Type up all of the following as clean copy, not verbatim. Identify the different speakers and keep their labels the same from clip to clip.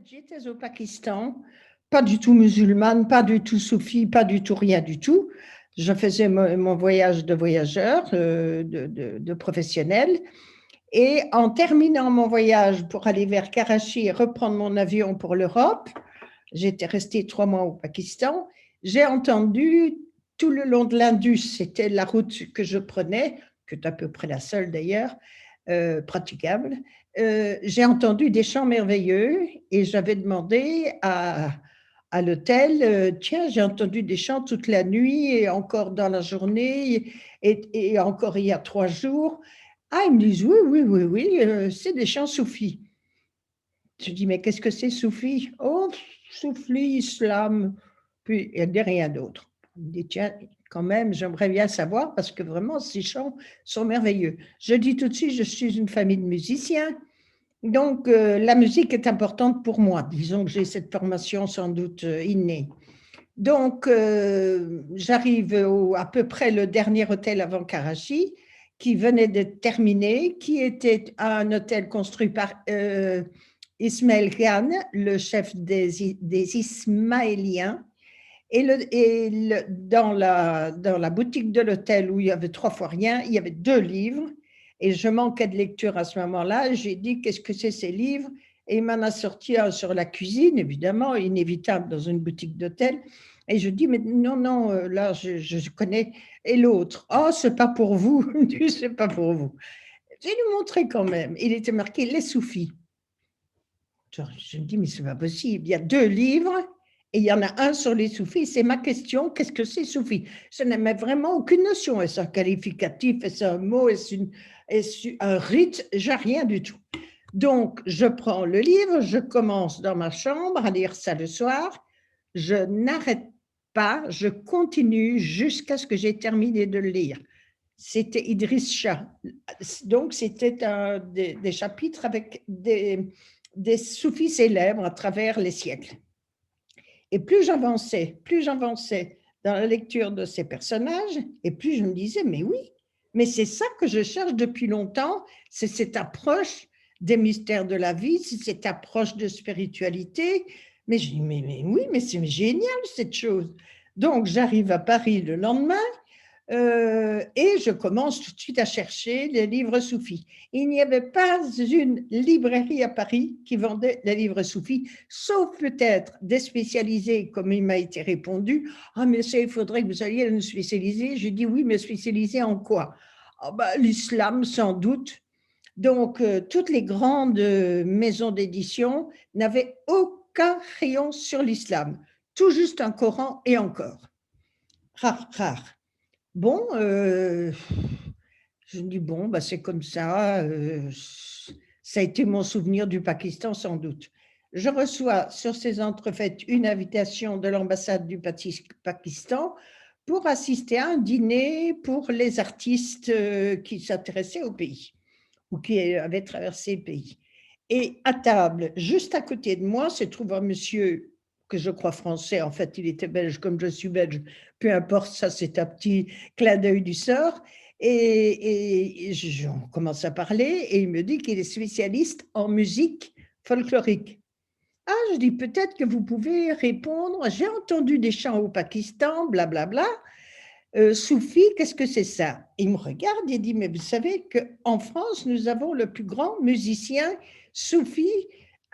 Speaker 1: j'étais au Pakistan, pas du tout musulmane, pas du tout soufie, pas du tout rien du tout. Je faisais mon voyage de voyageur, de professionnel. Et en terminant mon voyage pour aller vers Karachi et reprendre mon avion pour l'Europe, j'étais restée 3 mois au Pakistan, j'ai entendu tout le long de l'Indus, c'était la route que je prenais, qui est à peu près la seule d'ailleurs, praticable. J'ai entendu des chants merveilleux et j'avais demandé à l'hôtel, tiens, j'ai entendu des chants toute la nuit et encore dans la journée et encore il y a 3 jours. Ah, ils me disent, oui, oui, oui, oui, c'est des chants soufis. Je dis, mais qu'est-ce que c'est soufi? Oh, soufi, islam, puis il n'y a rien d'autre. Il me dit, tiens, quand même, j'aimerais bien savoir parce que vraiment, ces chants sont merveilleux. Je dis tout de suite, je suis une famille de musiciens, donc la musique est importante pour moi. Disons que j'ai cette formation sans doute innée. Donc, j'arrive à peu près le dernier hôtel avant Karachi, qui venait de terminer, qui était un hôtel construit par Ismaël Khan, le chef des Ismaéliens. Dans la boutique de l'hôtel où il y avait 3 fois rien, il y avait 2 livres. Et je manquais de lecture à ce moment-là. J'ai dit, qu'est-ce que c'est ces livres? Et il m'en a sorti un sur la cuisine, évidemment, inévitable dans une boutique d'hôtel. Et je dis, mais non, non, là, je connais. Et l'autre, oh, c'est pas pour vous. C'est pas pour vous. J'ai lui montré quand même. Il était marqué Les Soufis. Je me dis, mais c'est pas possible. Il y a 2 livres et il y en a un sur les soufis. C'est ma question, qu'est-ce que c'est soufi? Je n'ai vraiment aucune notion. Est-ce un qualificatif? Est-ce un mot? Est-ce un rite? J'ai rien du tout. Donc, je prends le livre, je commence dans ma chambre à lire ça le soir. Je n'arrête pas, je continue jusqu'à ce que j'ai terminé de le lire. C'était Idriss Shah. Donc, c'était des chapitres avec des soufis célèbres à travers les siècles. Et plus j'avançais dans la lecture de ces personnages, et plus je me disais, mais oui, mais c'est ça que je cherche depuis longtemps, c'est cette approche des mystères de la vie, c'est cette approche de spiritualité. Mais je dis, mais oui, mais c'est génial cette chose. Donc, j'arrive à Paris le lendemain, et je commence tout de suite à chercher les livres soufis. Il n'y avait pas une librairie à Paris qui vendait les livres soufis, sauf peut-être des spécialisés, comme il m'a été répondu. Ah, mais ça, il faudrait que vous alliez nous spécialiser. Je dis oui, mais spécialisé en quoi? Ah, bah, l'islam, sans doute. Donc, toutes les grandes maisons d'édition n'avaient aucun rayon sur l'islam, tout juste un Coran et encore. Rare, rare. Bon, je me dis, bon, bah, c'est comme ça. Ça a été mon souvenir du Pakistan, sans doute. Je reçois sur ces entrefaites une invitation de l'ambassade du Pakistan pour assister à un dîner pour les artistes qui s'intéressaient au pays ou qui avaient traversé le pays. Et à table, juste à côté de moi, se trouve un monsieur que je crois français, en fait, il était belge comme je suis belge, peu importe, ça c'est un petit clin d'œil du sort. Et on commence à parler et il me dit qu'il est spécialiste en musique folklorique. Ah, je dis peut-être que vous pouvez répondre. J'ai entendu des chants au Pakistan, blablabla. Soufi, qu'est-ce que c'est ça? Il me regarde et dit, mais vous savez qu'en France, nous avons le plus grand musicien soufi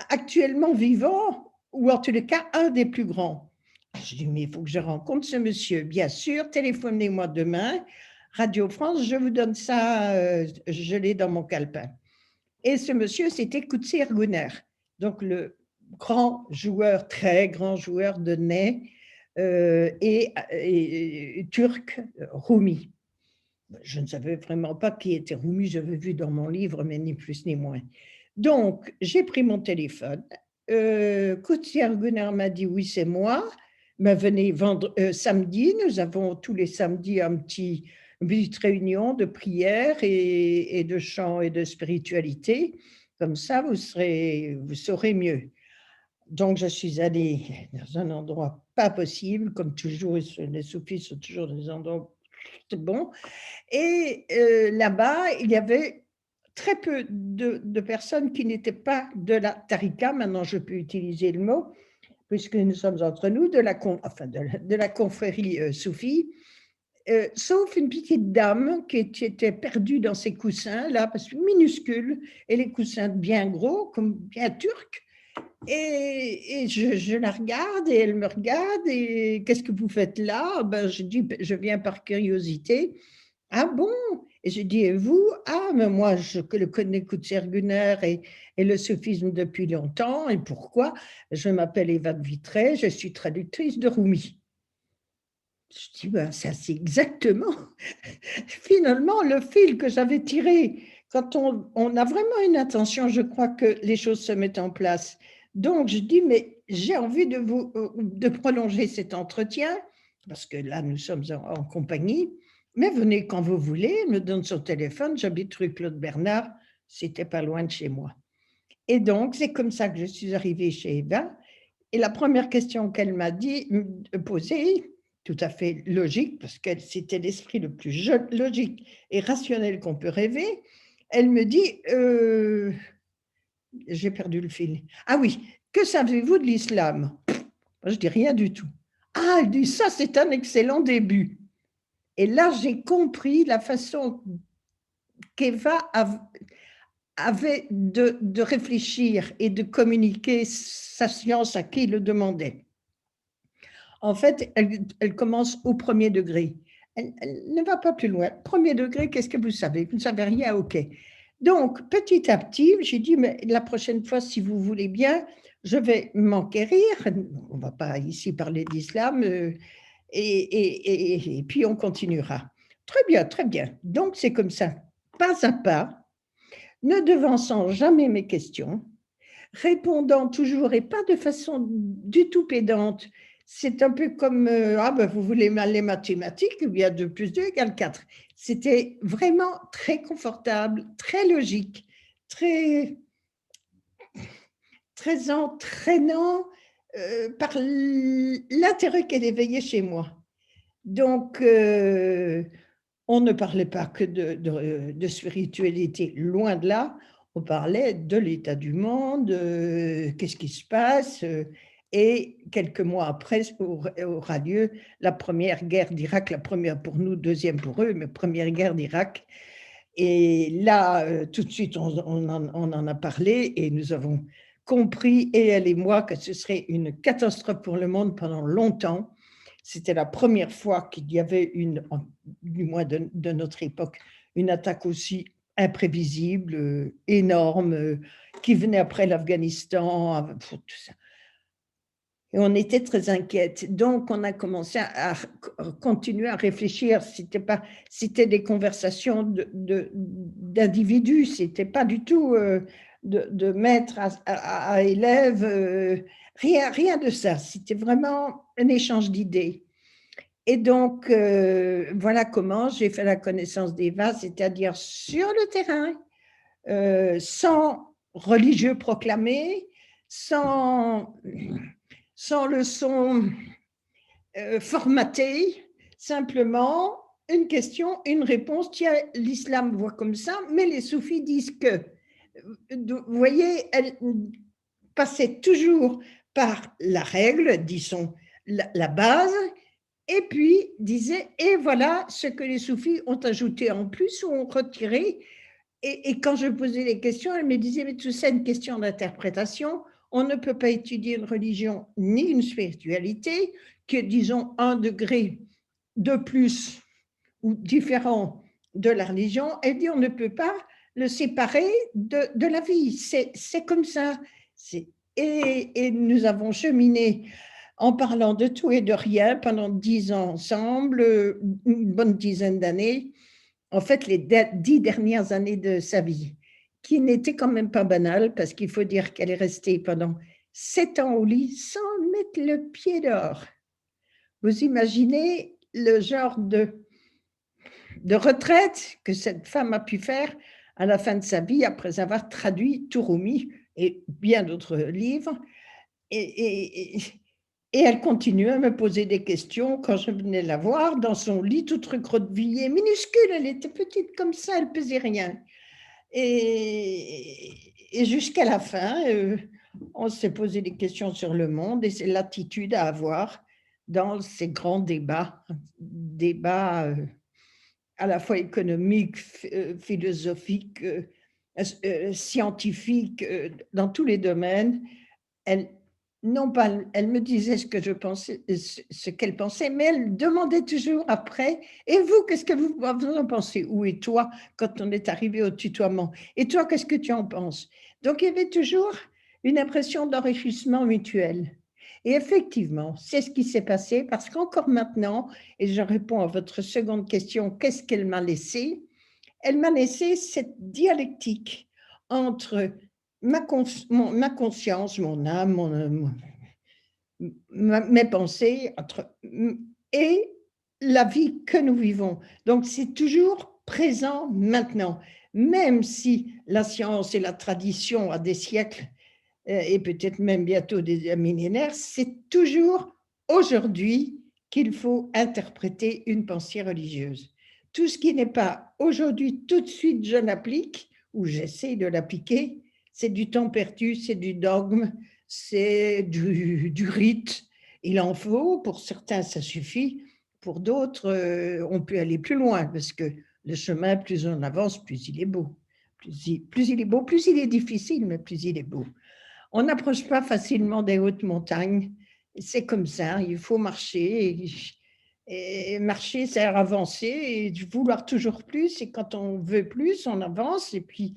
Speaker 1: actuellement vivant, ou en tous les cas, un des plus grands. Je dis, mais il faut que je rencontre ce monsieur. Bien sûr, téléphonez-moi demain. Radio France, je vous donne ça, je l'ai dans mon calepin. Et ce monsieur, c'était Kutsi Erguner, donc le grand joueur, très grand joueur de ney et turc, Rumi. Je ne savais vraiment pas qui était Rumi, j'avais vu dans mon livre, mais ni plus ni moins. Donc, j'ai pris mon téléphone. Kutsi Erguner m'a dit, oui, c'est moi. Mais venez samedi, nous avons tous les samedis une petite réunion de prière et de chant et de spiritualité. Comme ça, vous saurez mieux. Donc, je suis allée dans un endroit pas possible, comme toujours, les soufis sont toujours des endroits bons. Et là-bas, il y avait très peu de personnes qui n'étaient pas de la tarika, maintenant je peux utiliser le mot, puisque nous sommes entre nous, de la confrérie soufie, sauf une petite dame qui était perdue dans ses coussins, là, parce que minuscule, et les coussins bien gros, comme bien turcs. Et je la regarde et elle me regarde et qu'est-ce que vous faites là? Ben, je dis, je viens par curiosité. Ah bon? Et je dis, et vous? Ah, mais moi, je le connais Kutser Gunner et le soufisme depuis longtemps. Et pourquoi? Je m'appelle Eva de Vitré, je suis traductrice de Rumi. Je dis, ben, ça c'est exactement finalement le fil que j'avais tiré. Quand on a vraiment une intention, je crois que les choses se mettent en place. Donc, je dis, mais j'ai envie de prolonger cet entretien, parce que là, nous sommes en compagnie, mais venez quand vous voulez, elle me donne son téléphone, j'habite rue Claude Bernard, c'était pas loin de chez moi. Et donc, c'est comme ça que je suis arrivée chez Eva. Et la première question qu'elle m'a posée, tout à fait logique, parce que c'était l'esprit le plus logique et rationnel qu'on peut rêver, elle me dit, j'ai perdu le fil. Ah oui, que savez-vous de l'islam? Je dis rien du tout. Ah, elle dit, ça c'est un excellent début. Et là, j'ai compris la façon qu'Eva avait de réfléchir et de communiquer sa science à qui le demandait. En fait, elle commence au premier degré. Elle ne va pas plus loin. Premier degré, qu'est-ce que vous savez? Vous ne savez rien, ok. Donc, petit à petit, j'ai dit, mais la prochaine fois, si vous voulez bien, je vais m'enquérir. On ne va pas ici parler d'islam, et puis on continuera. Très bien, très bien. Donc, c'est comme ça, pas à pas, ne devançant jamais mes questions, répondant toujours et pas de façon du tout pédante. C'est un peu comme, ah ben vous voulez les mathématiques, il y a 2 plus 2 égale 4. C'était vraiment très confortable, très logique, très, très entraînant par l'intérêt qu'elle éveillait chez moi. Donc, on ne parlait pas que de spiritualité, loin de là. On parlait de l'état du monde, qu'est-ce qui se passe. Et quelques mois après, aura lieu la première guerre d'Irak, la première pour nous, deuxième pour eux, mais première guerre d'Irak. Et là, tout de suite, on en a parlé et nous avons compris, et elle et moi, que ce serait une catastrophe pour le monde pendant longtemps. C'était la première fois qu'il y avait du moins de notre époque, une attaque aussi imprévisible, énorme, qui venait après l'Afghanistan, tout ça. Et on était très inquiètes. Donc, on a commencé à continuer à réfléchir. C'était des conversations d'individus. C'était pas du tout de maître à élève. Rien de ça. C'était vraiment un échange d'idées. Et donc, voilà comment j'ai fait la connaissance d'Eva, c'est-à-dire sur le terrain, sans religieux proclamés, sans leçon formatée, simplement une question, une réponse. Tiens, l'islam voit comme ça, mais les soufis disent que. Vous voyez, elle passait toujours par la règle, disons, la base, et puis disait, et voilà ce que les soufis ont ajouté en plus ou ont retiré. Et quand je posais les questions, elle me disait, mais tout ça, une question d'interprétation. On ne peut pas étudier une religion ni une spiritualité que, disons, un degré de plus ou différent de la religion. Elle dit, on ne peut pas le séparer de la vie. C'est comme ça. Et nous avons cheminé en parlant de tout et de rien pendant 10 ans ensemble, une bonne dizaine d'années. En fait, les 10 dernières années de sa vie, qui n'étaient quand même pas banales, parce qu'il faut dire qu'elle est restée pendant 7 ans au lit sans mettre le pied dehors. Vous imaginez le genre de retraite que cette femme a pu faire à la fin de sa vie après avoir traduit Rumi et bien d'autres livres. Et elle continue à me poser des questions quand je venais la voir dans son lit, toute recroquevillée, minuscule, elle était petite comme ça, elle pesait rien. Et jusqu'à la fin, on s'est posé des questions sur le monde et c'est l'attitude à avoir dans ces grands débats à la fois économiques, philosophiques, scientifiques, dans tous les domaines. Elle non pas elle me disait ce que je pensais, ce qu'elle pensait, mais elle demandait toujours après: «Et vous, qu'est-ce que vous en pensez? Ou et toi?» quand on est arrivé au tutoiement. «Et toi, qu'est-ce que tu en penses?» Donc il y avait toujours une impression d'enrichissement mutuel et effectivement, c'est ce qui s'est passé parce qu'encore maintenant et je réponds à votre seconde question, qu'est-ce qu'elle m'a laissé? Elle m'a laissé cette dialectique entre ma conscience, mon âme, mes pensées et la vie que nous vivons. Donc c'est toujours présent maintenant, même si la science et la tradition à des siècles et peut-être même bientôt des millénaires, c'est toujours aujourd'hui qu'il faut interpréter une pensée religieuse. Tout ce qui n'est pas aujourd'hui, tout de suite, je l'applique ou j'essaie de l'appliquer, c'est du temps perdu, c'est du dogme, c'est du rite. Il en faut, pour certains, ça suffit, pour d'autres, on peut aller plus loin parce que le chemin, plus on avance, plus il est beau. Plus il est beau, plus il est difficile, mais plus il est beau. On n'approche pas facilement des hautes montagnes. C'est comme ça, il faut marcher. Et marcher, c'est avancer et vouloir toujours plus. Et quand on veut plus, on avance et puis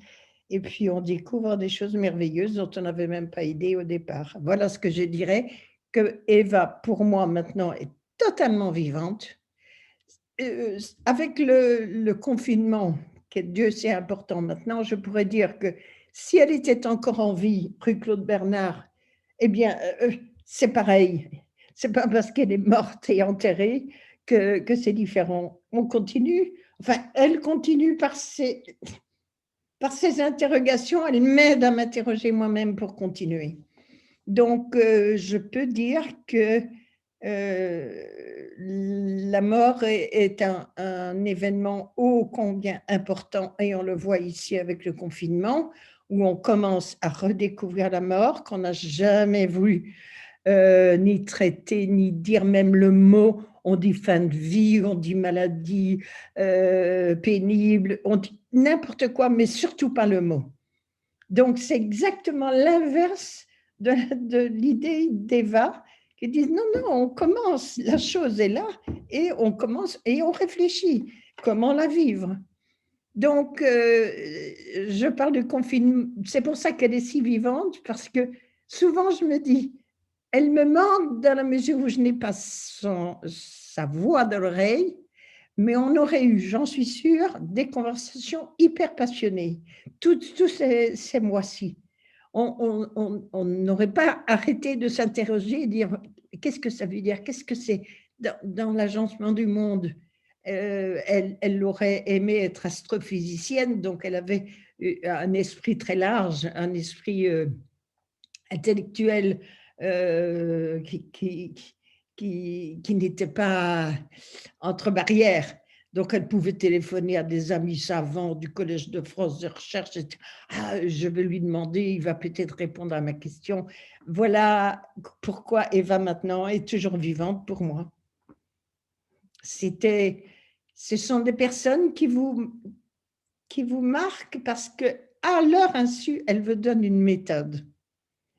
Speaker 1: on découvre des choses merveilleuses dont on n'avait même pas idée au départ. Voilà ce que je dirais que Eva, pour moi, maintenant, est totalement vivante. Avec le confinement, qui est Dieu sait important maintenant, je pourrais dire que si elle était encore en vie, rue Claude Bernard, eh bien, c'est pareil. C'est pas parce qu'elle est morte et enterrée que c'est différent. On continue, enfin, elle continue par ses interrogations, elle m'aide à m'interroger moi-même pour continuer. Donc, je peux dire que la mort est un événement ô combien important et on le voit ici avec le confinement où on commence à redécouvrir la mort qu'on n'a jamais voulu ni traiter, ni dire même le mot. On dit fin de vie, on dit maladie pénible, on dit n'importe quoi, mais surtout pas le mot. Donc, c'est exactement l'inverse de l'idée d'Eva qui disent non, non, on commence, la chose est là et on commence et on réfléchit comment la vivre. Donc, je parle du confinement, c'est pour ça qu'elle est si vivante, parce que souvent je me dis, elle me manque dans la mesure où je n'ai pas sa voix dans l'oreille, mais on aurait eu, j'en suis sûre, des conversations hyper passionnées, tous ces mois-ci. On n'aurait pas arrêté de s'interroger et dire qu'est-ce que ça veut dire, qu'est-ce que c'est dans l'agencement du monde. Elle aurait aimé être astrophysicienne, donc elle avait un esprit très large, un esprit intellectuel qui n'était pas entre barrières. Donc, elle pouvait téléphoner à des amis savants du Collège de France de recherche. Ah, je vais lui demander, il va peut-être répondre à ma question. Voilà pourquoi Eva maintenant est toujours vivante pour moi. Ce sont des personnes qui vous marquent parce que, à leur insu, elles vous donnent une méthode.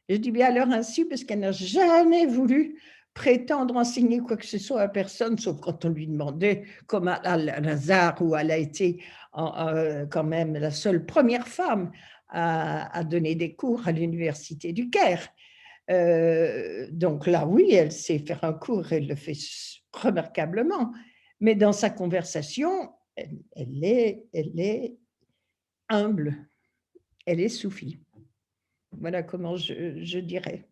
Speaker 1: Je dis bien à leur insu parce qu'elle n'a jamais voulu prétendre enseigner quoi que ce soit à personne, sauf quand on lui demandait, comme à Lazare, où elle a été quand même la seule première femme à donner des cours à l'université du Caire. Donc là, oui, elle sait faire un cours, elle le fait remarquablement, mais dans sa conversation, elle est humble, elle est soufie. Voilà comment je dirais.